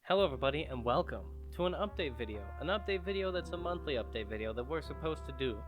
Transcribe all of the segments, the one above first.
Hello everybody and welcome to an update video. An update video that's a monthly update video that we're supposed to do.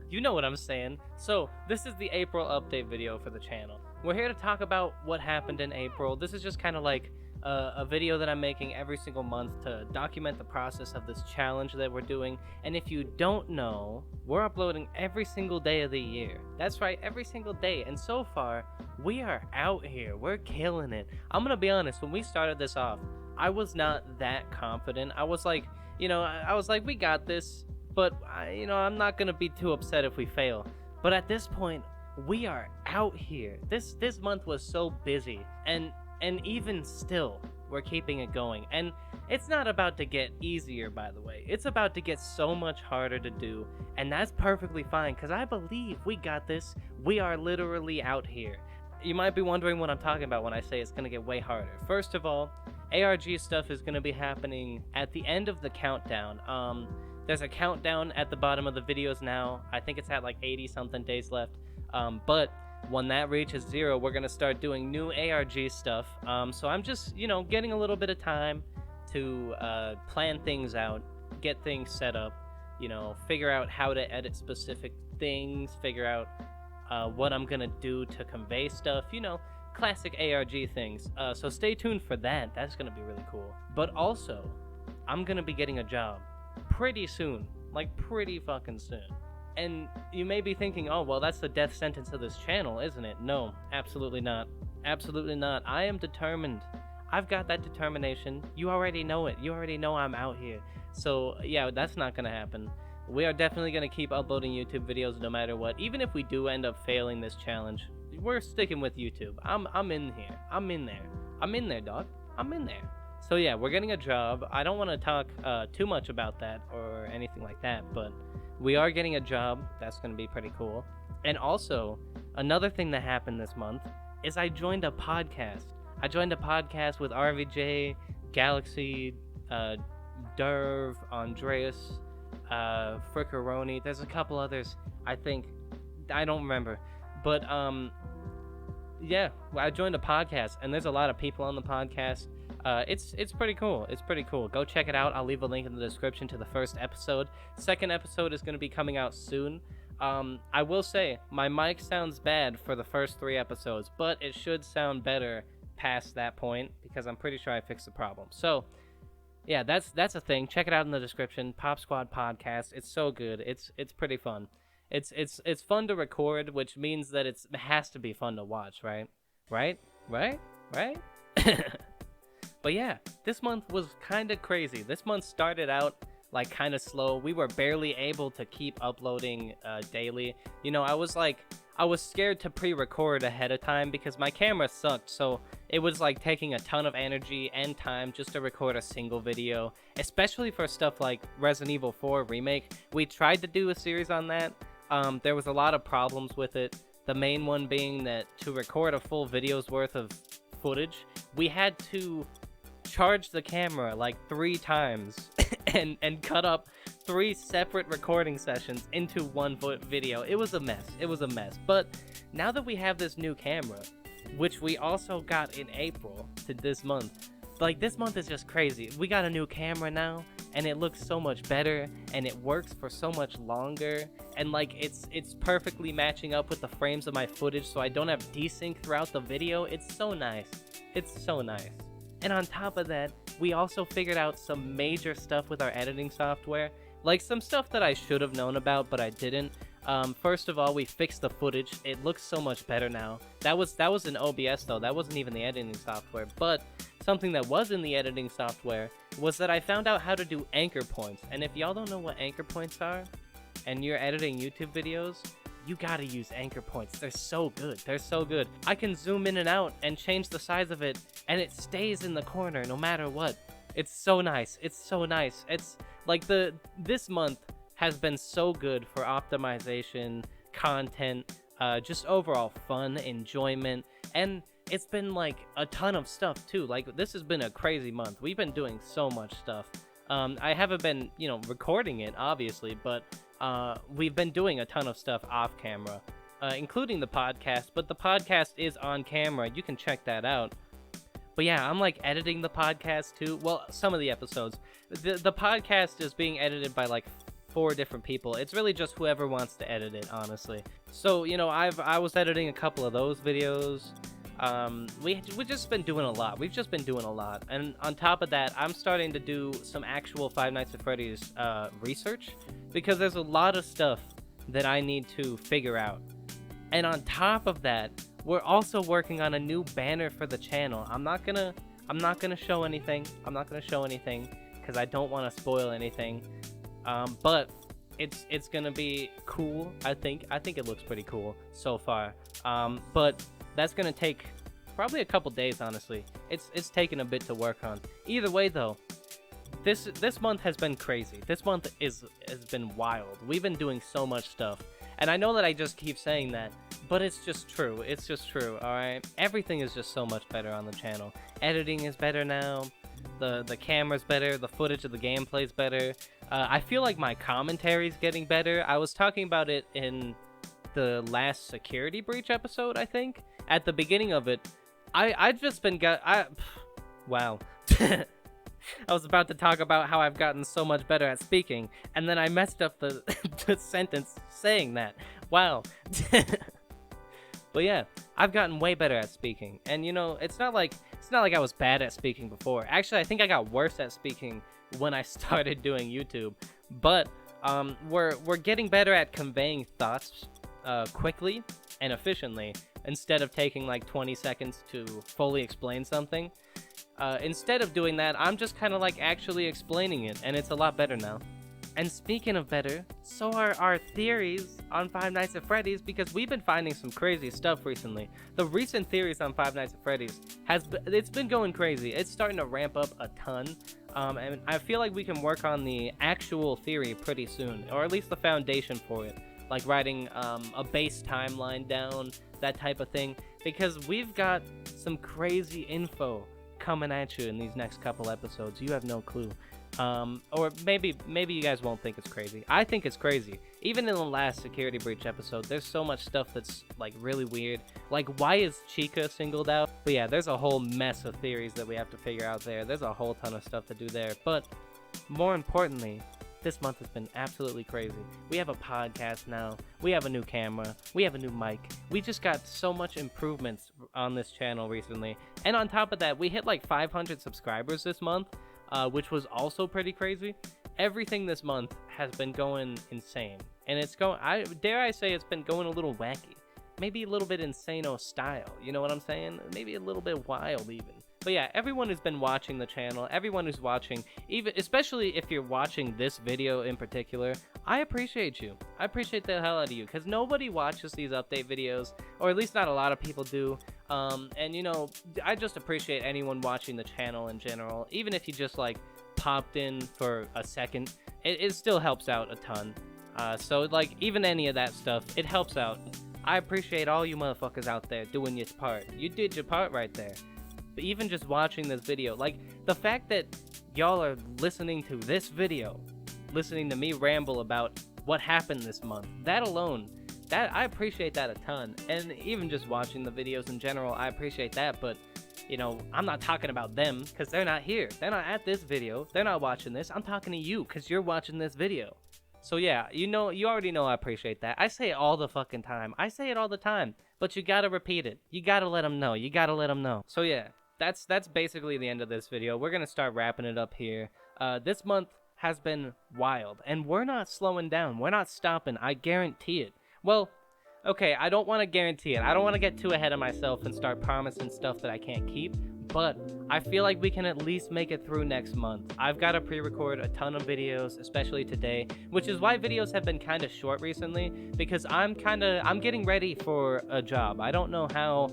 You know what I'm saying. So, this is the April update video for the channel. We're here to talk about what happened in April. This is just kind of like a video that I'm making every single month to document the process of this challenge that we're doing. And if you don't know, we're uploading every single day of the year. That's right, every single day. And so far, we are out here. We're killing it. I'm gonna be honest, when we started this off, I was not that confident. I was like, we got this, but I'm not gonna be too upset if we fail. But at this point, we are out here. This month was so busy, and even still, we're keeping it going. And it's not about to get easier, by the way. It's about to get so much harder to do, and that's perfectly fine, because I believe we got this. We are literally out here. You might be wondering what I'm talking about when I say it's going to get way harder. First of all, ARG stuff is going to be happening at the end of the countdown. There's a countdown at the bottom of the videos now. I think it's at like 80-something days left. But when that reaches 0, we're going to start doing new ARG stuff. So I'm just, getting a little bit of time to plan things out, get things set up, figure out how to edit specific things, figure out what I'm going to do to convey stuff, classic ARG things. So stay tuned for that. That's going to be really cool. But also, I'm going to be getting a job pretty soon, like pretty fucking soon. And you may be thinking, oh, well, that's the death sentence of this channel, isn't it? No, absolutely not. Absolutely not. I am determined. I've got that determination. You already know it. You already know I'm out here. So, yeah, that's not going to happen. We are definitely going to keep uploading YouTube videos no matter what. Even if we do end up failing this challenge, we're sticking with YouTube. I'm in here. I'm in there. I'm in there, dog. I'm in there. So, yeah, we're getting a job. I don't want to talk too much about that or anything like that, but we are getting a job. That's going to be pretty cool. And also, another thing that happened this month is I joined a podcast. I joined a podcast with RVJ, Galaxy, Derv, Andreas, Frickeroni. There's a couple others, I think. I don't remember. But, yeah, I joined a podcast, and there's a lot of people on the podcast. It's pretty cool. It's pretty cool. Go check it out. I'll leave a link in the description to the first episode. Second episode is going to be coming out soon. I will say, my mic sounds bad for the first 3 episodes, but it should sound better past that point, because I'm pretty sure I fixed the problem. So, yeah, that's a thing. Check it out in the description. Pop Squad Podcast. It's so good. It's pretty fun. It's fun to record, which means that it has to be fun to watch, right? Right? But yeah, this month was kind of crazy. This month started out like kind of slow. We were barely able to keep uploading daily. I was scared to pre-record ahead of time because my camera sucked, so it was like taking a ton of energy and time just to record a single video, especially for stuff like Resident Evil 4 Remake. We tried to do a series on that. There was a lot of problems with it. The main one being that to record a full video's worth of footage, we had to charge the camera like 3 times and cut up 3 separate recording sessions into one video. It was a mess. But now that we have this new camera, which we also got in April to this month, like this month is just crazy. We got a new camera now, and it looks so much better, and it works for so much longer, and like it's perfectly matching up with the frames of my footage, so I don't have desync throughout the video. It's so nice. And on top of that, we also figured out some major stuff with our editing software, like some stuff that I should have known about, but I didn't. First of all, we fixed the footage. It looks so much better now. That was in OBS though. That wasn't even the editing software. But something that was in the editing software was that I found out how to do anchor points. And if y'all don't know what anchor points are, and you're editing YouTube videos, you gotta use anchor points. They're so good. I can zoom in and out and change the size of it, and it stays in the corner no matter what. It's so nice. It's like this month has been so good for optimization, content, just overall fun, enjoyment, and it's been like a ton of stuff too. Like this has been a crazy month. We've been doing so much stuff. I haven't been, recording it obviously, but we've been doing a ton of stuff off camera, including the podcast, but the podcast is on camera. You can check that out. But yeah, I'm like editing the podcast too. Well, some of the episodes. The podcast is being edited by like 4 different people. It's really just whoever wants to edit it, honestly. So, you know, I was editing a couple of those videos. We've just been doing a lot. We've just been doing a lot. And on top of that, I'm starting to do some actual Five Nights at Freddy's research, because there's a lot of stuff that I need to figure out. And on top of that, we're also working on a new banner for the channel. I'm not gonna show anything. I'm not gonna show anything because I don't want to spoil anything. But it's gonna be cool. I think it looks pretty cool so far. But that's gonna take probably a couple days, honestly. It's taken a bit to work on. Either way, though, this month has been crazy. This month has been wild. We've been doing so much stuff, and I know that I just keep saying that, but it's just true. It's just true. All right, everything is just so much better on the channel. Editing is better now. The camera's better. The footage of the gameplay's better. I feel like my commentary's getting better. I was talking about it in the last security breach episode, I think. At the beginning of it, I've just been wow. I was about to talk about how I've gotten so much better at speaking, and then I messed up the, the sentence saying that. Wow. But yeah, I've gotten way better at speaking, and you know, it's not like I was bad at speaking before. Actually, I think I got worse at speaking when I started doing YouTube. But we're getting better at conveying thoughts quickly and efficiently, instead of taking like 20 seconds to fully explain something. Instead of doing that, I'm just kind of like actually explaining it, and it's a lot better now. And speaking of better, so are our theories on Five Nights at Freddy's, because we've been finding some crazy stuff recently. The recent theories on Five Nights at Freddy's it's been going crazy. It's starting to ramp up a ton, and I feel like we can work on the actual theory pretty soon, or at least the foundation for it, like writing a base timeline down, that type of thing, because we've got some crazy info coming at you in these next couple episodes. You have no clue. Or maybe you guys won't think it's crazy. I think it's crazy. Even in the last security breach episode, there's so much stuff that's like really weird. Like, why is Chica singled out? But yeah, there's a whole mess of theories that we have to figure out there. There's a whole ton of stuff to do there. But more importantly, this month has been absolutely crazy. We have a podcast now. We have a new camera. We have a new mic. We just got so much improvements on this channel recently. And on top of that, we hit like 500 subscribers this month, which was also pretty crazy. Everything this month has been going insane. And it's going, dare I say, it's been going a little wacky. Maybe a little bit insano style. You know what I'm saying? Maybe a little bit wild even. But yeah, everyone who's been watching the channel, everyone who's watching, even especially if you're watching this video in particular, I appreciate you. I appreciate the hell out of you, because nobody watches these update videos, or at least not a lot of people do. And you know, I just appreciate anyone watching the channel in general, even if you just like popped in for a second. It still helps out a ton. So like even any of that stuff, it helps out. I appreciate all you motherfuckers out there doing your part. You did your part right there. But even just watching this video, like the fact that y'all are listening to this video, listening to me ramble about what happened this month, that alone, that I appreciate that a ton. And even just watching the videos in general, I appreciate that. But you know, I'm not talking about them because they're not here. They're not at this video. They're not watching this. I'm talking to you because you're watching this video. So yeah, you know, you already know I appreciate that. I say it all the fucking time. I say it all the time, but you gotta repeat it. You gotta let them know. You gotta let them know. So yeah. That's basically the end of this video. We're gonna start wrapping it up here. This month has been wild, and we're not slowing down. We're not stopping. I guarantee it. Well, okay, I don't want to guarantee it. I don't want to get too ahead of myself and start promising stuff that I can't keep, but I feel like we can at least make it through next month. I've got to pre-record a ton of videos, especially today, which is why videos have been kind of short recently, because I'm getting ready for a job. I don't know how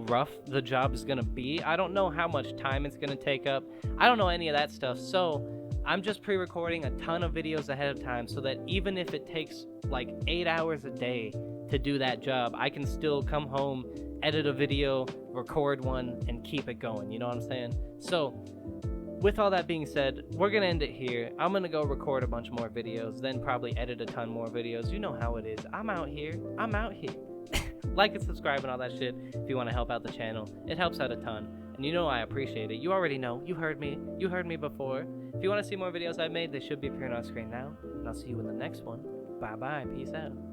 rough the job is gonna be. I don't know how much time it's gonna take up. I don't know any of that stuff, so I'm just pre-recording a ton of videos ahead of time so that even if it takes like 8 hours a day to do that job, I can still come home, edit a video, record one, and keep it going. You know what I'm saying? So with all that being said, we're gonna end it here. I'm gonna go record a bunch more videos, then probably edit a ton more videos. You know how it is. I'm out here. Like and subscribe and all that shit if you want to help out the channel. It helps out a ton. and you know I appreciate it. You already know. You heard me before. If you want to see more videos I've made, they should be appearing on screen now, and I'll see you in the next one. Bye bye, peace out.